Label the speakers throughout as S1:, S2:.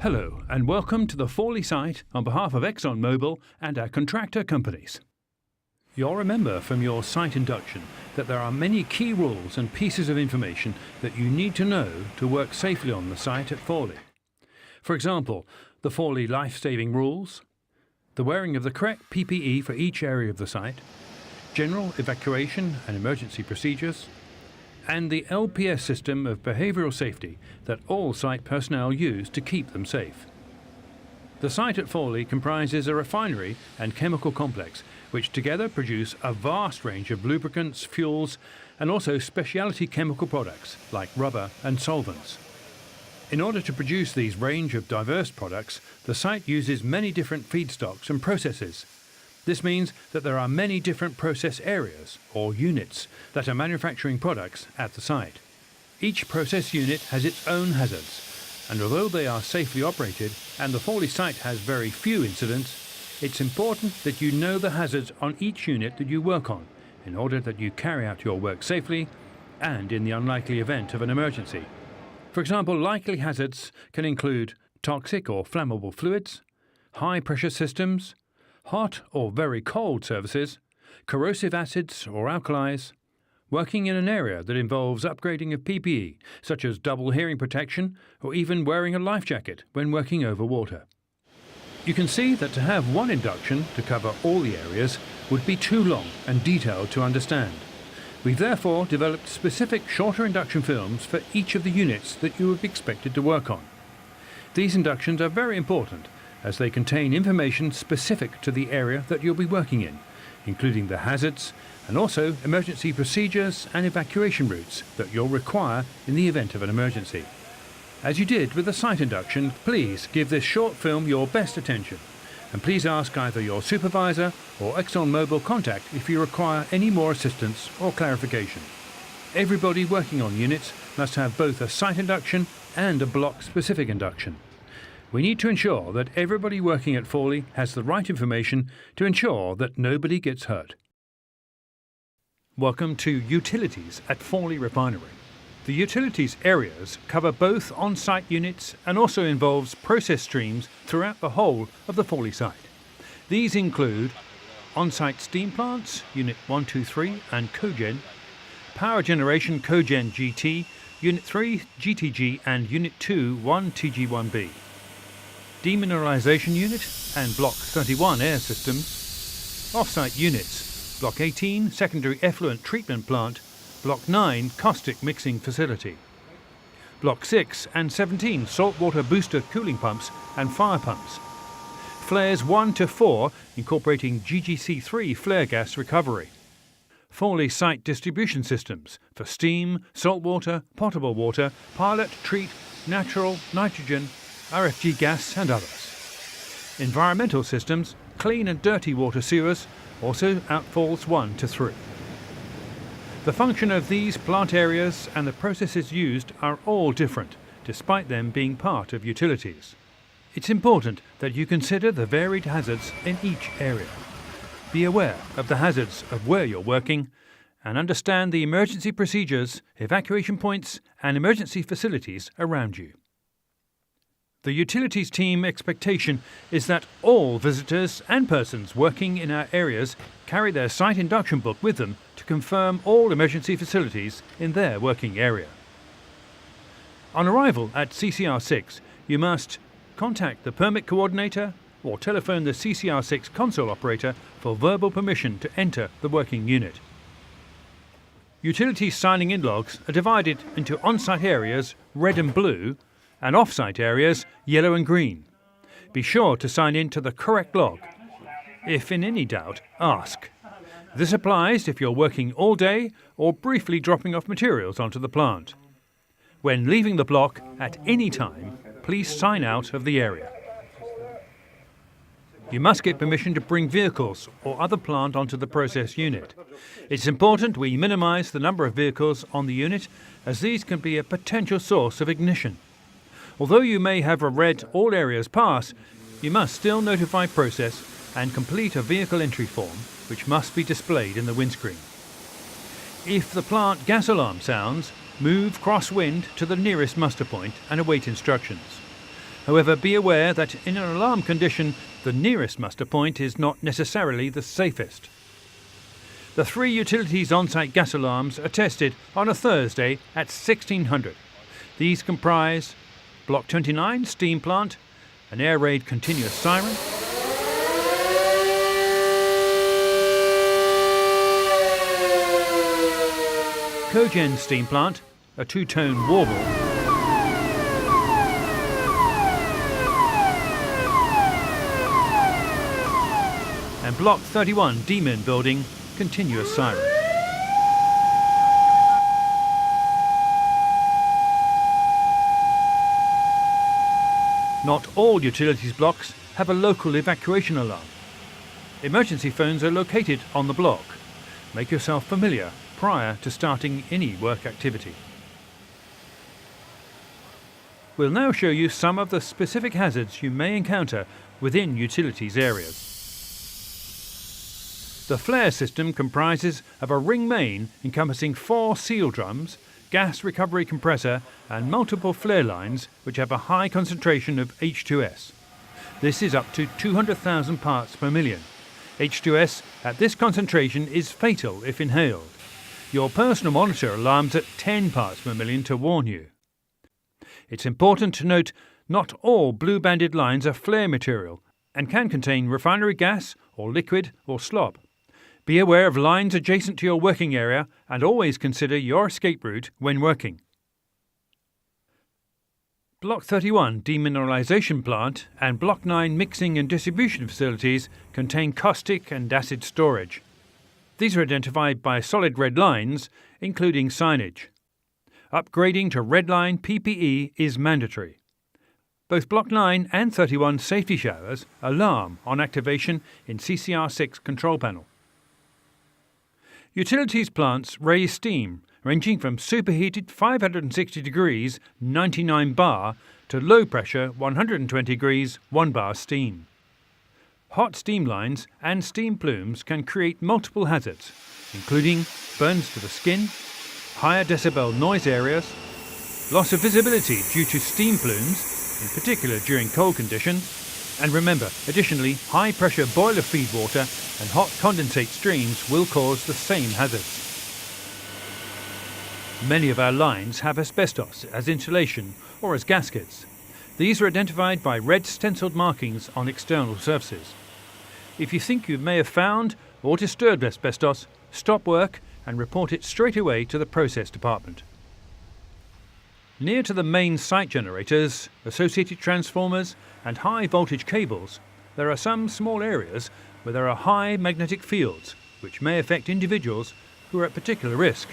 S1: Hello and welcome to the Fawley site on behalf of ExxonMobil and our contractor companies. You'll remember from your site induction that there are many key rules and pieces of information that you need to know to work safely on the site at Fawley. For example, the Fawley life-saving rules, the wearing of the correct PPE for each area of the site, general evacuation and emergency procedures, and the LPS system of behavioural safety that all site personnel use to keep them safe. The site at Fawley comprises a refinery and chemical complex which together produce a vast range of lubricants, fuels and also specialty chemical products like rubber and solvents. In order to produce these range of diverse products, the site uses many different feedstocks and processes. This means that there are many different process areas, or units, that are manufacturing products at the site. Each process unit has its own hazards, and although they are safely operated and the Fawley site has very few incidents, it's important that you know the hazards on each unit that you work on, in order that you carry out your work safely and in the unlikely event of an emergency. For example, likely hazards can include toxic or flammable fluids, high pressure systems, hot or very cold surfaces, corrosive acids or alkalis, working in an area that involves upgrading of PPE, such as double hearing protection or even wearing a life jacket when working over water. You can see that to have one induction to cover all the areas would be too long and detailed to understand. We've therefore developed specific shorter induction films for each of the units that you would be expected to work on. These inductions are very important as they contain information specific to the area that you'll be working in, including the hazards and also emergency procedures and evacuation routes that you'll require in the event of an emergency. As you did with the site induction, please give this short film your best attention, and please ask either your supervisor or ExxonMobil contact if you require any more assistance or clarification. Everybody working on units must have both a site induction and a block-specific induction. We need to ensure that everybody working at Fawley has the right information to ensure that nobody gets hurt. Welcome to Utilities at Fawley Refinery. The utilities areas cover both on-site units and also involves process streams throughout the whole of the Fawley site. These include on-site steam plants, Unit 1, 2, 3 and Cogen, power generation Cogen GT, Unit 3 GTG and Unit 2 1 TG1B. Demineralization unit and Block 31 air systems, off-site units, Block 18 secondary effluent treatment plant, Block 9 caustic mixing facility, Block 6 and 17 saltwater booster cooling pumps and fire pumps, flares 1 to 4 incorporating GGC3 flare gas recovery, Fawley site distribution systems for steam, saltwater, potable water, pilot, treat, natural, nitrogen, RFG gas and others. Environmental systems, clean and dirty water sewers, also outfalls 1 to 3. The function of these plant areas and the processes used are all different, despite them being part of utilities. It's important that you consider the varied hazards in each area. Be aware of the hazards of where you're working and understand the emergency procedures, evacuation points and emergency facilities around you. The utilities team expectation is that all visitors and persons working in our areas carry their site induction book with them to confirm all emergency facilities in their working area. On arrival at CCR6, you must contact the permit coordinator or telephone the CCR6 console operator for verbal permission to enter the working unit. Utilities signing in logs are divided into on-site areas, red and blue, and off-site areas, yellow and green. Be sure to sign in to the correct log. If in any doubt, ask. This applies if you're working all day or briefly dropping off materials onto the plant. When leaving the block at any time, please sign out of the area. You must get permission to bring vehicles or other plant onto the process unit. It's important we minimise the number of vehicles on the unit, as these can be a potential source of ignition. Although you may have a red all areas pass, you must still notify process and complete a vehicle entry form, which must be displayed in the windscreen. If the plant gas alarm sounds, move crosswind to the nearest muster point and await instructions. However, be aware that in an alarm condition, the nearest muster point is not necessarily the safest. The 3 utilities on-site gas alarms are tested on a Thursday at 1600. These comprise Block 29 steam plant, an air raid continuous siren, Cogen steam plant, a 2-tone warble, and Block 31 Demon building, continuous siren. Not all utilities blocks have a local evacuation alarm. Emergency phones are located on the block. Make yourself familiar prior to starting any work activity. We'll now show you some of the specific hazards you may encounter within utilities areas. The flare system comprises of a ring main encompassing 4 seal drums, gas recovery compressor and multiple flare lines which have a high concentration of H2S. This is up to 200,000 parts per million. H2S at this concentration is fatal if inhaled. Your personal monitor alarms at 10 parts per million to warn you. It's important to note not all blue banded lines are flare material and can contain refinery gas or liquid or slop. Be aware of lines adjacent to your working area and always consider your escape route when working. Block 31 demineralization plant and Block 9 mixing and distribution facilities contain caustic and acid storage. These are identified by solid red lines, including signage. Upgrading to red line PPE is mandatory. Both Block 9 and 31 safety showers alarm on activation in CCR6 control panel. Utilities plants raise steam ranging from superheated 560 degrees 99 bar to low pressure 120 degrees 1 bar steam. Hot steam lines and steam plumes can create multiple hazards, including burns to the skin, higher decibel noise areas, loss of visibility due to steam plumes, in particular during cold conditions, and remember, additionally, high-pressure boiler feed water and hot condensate streams will cause the same hazards. Many of our lines have asbestos as insulation or as gaskets. These are identified by red stenciled markings on external surfaces. If you think you may have found or disturbed asbestos, stop work and report it straight away to the process department. Near to the main site generators, associated transformers and high voltage cables, there are some small areas where there are high magnetic fields which may affect individuals who are at particular risk.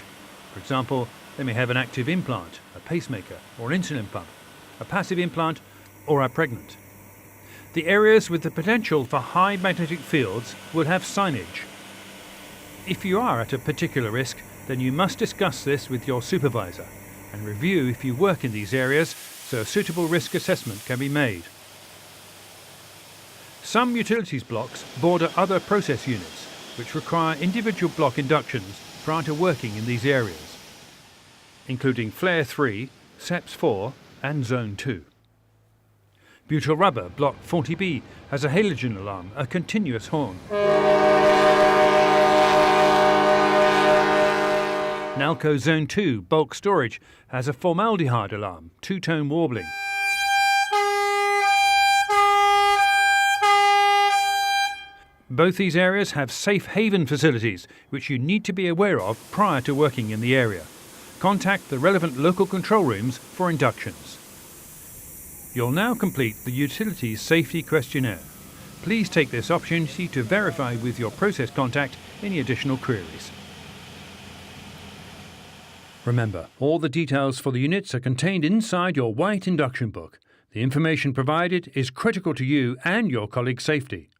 S1: For example, they may have an active implant, a pacemaker or an insulin pump, a passive implant or are pregnant. The areas with the potential for high magnetic fields will have signage. If you are at a particular risk, then you must discuss this with your supervisor and review if you work in these areas so a suitable risk assessment can be made. Some utilities blocks border other process units which require individual block inductions prior to working in these areas, including Flare 3, SEPS 4 and Zone 2. Butyl rubber Block 40B has a halogen alarm, a continuous horn. Nalco Zone 2 bulk storage has a formaldehyde alarm, 2-tone warbling. Both these areas have safe haven facilities which you need to be aware of prior to working in the area. Contact the relevant local control rooms for inductions. You'll now complete the Utilities Safety Questionnaire. Please take this opportunity to verify with your process contact any additional queries. Remember, all the details for the units are contained inside your white induction book. The information provided is critical to you and your colleagues' safety.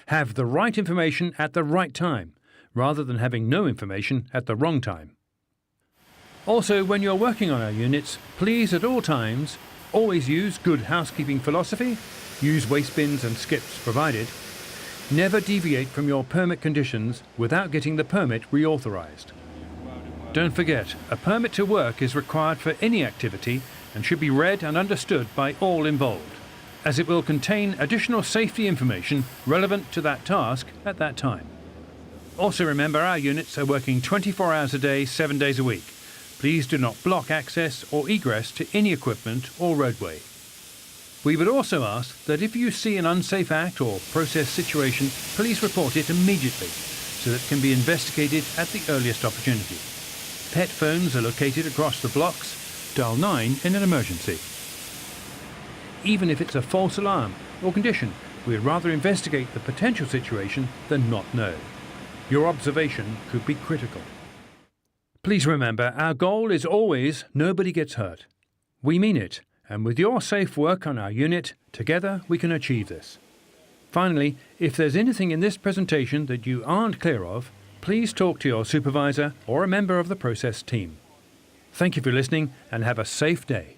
S1: Have the right information at the right time, rather than having no information at the wrong time. Also, when you're working on our units, please at all times always use good housekeeping philosophy, use waste bins and skips provided. Never deviate from your permit conditions without getting the permit reauthorized. Don't forget, a permit to work is required for any activity and should be read and understood by all involved. as it will contain additional safety information relevant to that task at that time. Also remember, our units are working 24 hours a day, 7 days a week. Please do not block access or egress to any equipment or roadway. We would also ask that if you see an unsafe act or process situation, please report it immediately so that it can be investigated at the earliest opportunity. Pet phones are located across the blocks. Dial 9 in an emergency. Even if it's a false alarm or condition, we'd rather investigate the potential situation than not know. Your observation could be critical. Please remember, our goal is always nobody gets hurt. We mean it, and with your safe work on our unit, together we can achieve this. Finally, if there's anything in this presentation that you aren't clear of, please talk to your supervisor or a member of the process team. Thank you for listening and have a safe day.